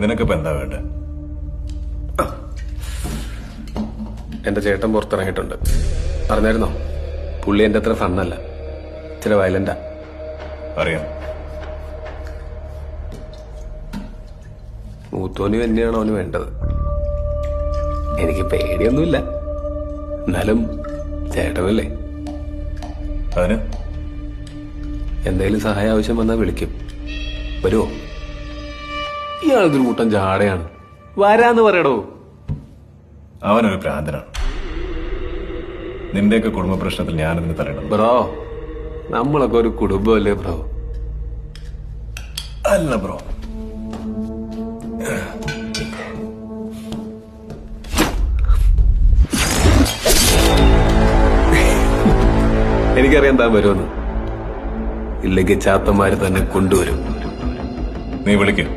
നിനക്കിപ്പോ എന്താ വേണ്ട? എന്റെ ചേട്ടൻ പുറത്തിറങ്ങിയിട്ടുണ്ട്. അറിഞ്ഞായിരുന്നോ? പുള്ളി എന്റെ അത്ര ഫണ്ണല്ല, ചില വയലന്റാ. അറിയാം. മൂത്തോന് തന്നെയാണോ അവന് വേണ്ടത്? എനിക്ക് പേടിയൊന്നുമില്ല, എന്നാലും ചേട്ടനല്ലേ. അതിന് എന്തെങ്കിലും സഹായം ആവശ്യം വന്നാൽ വിളിക്കും. വരുമോ? ഇയാളൊരു കൂട്ടം ജാടയാണ്. വരാന്ന് പറയടോ. അവനൊരു ഭ്രാന്തനാണ്. നിന്റെയൊക്കെ കുടുംബ പ്രശ്നത്തിൽ ഞാനെന്ന് തരണം. ബ്രോ, നമ്മളൊക്കെ ഒരു കുടുംബമല്ലേ ബ്രോ? അല്ല ബ്രോ, എനിക്കറിയാൻ താൻ വരുമെന്ന്. ഇല്ലെങ്കിൽ ചാത്തന്മാര് തന്നെ കൊണ്ടുവരും. നീ വിളിക്കും.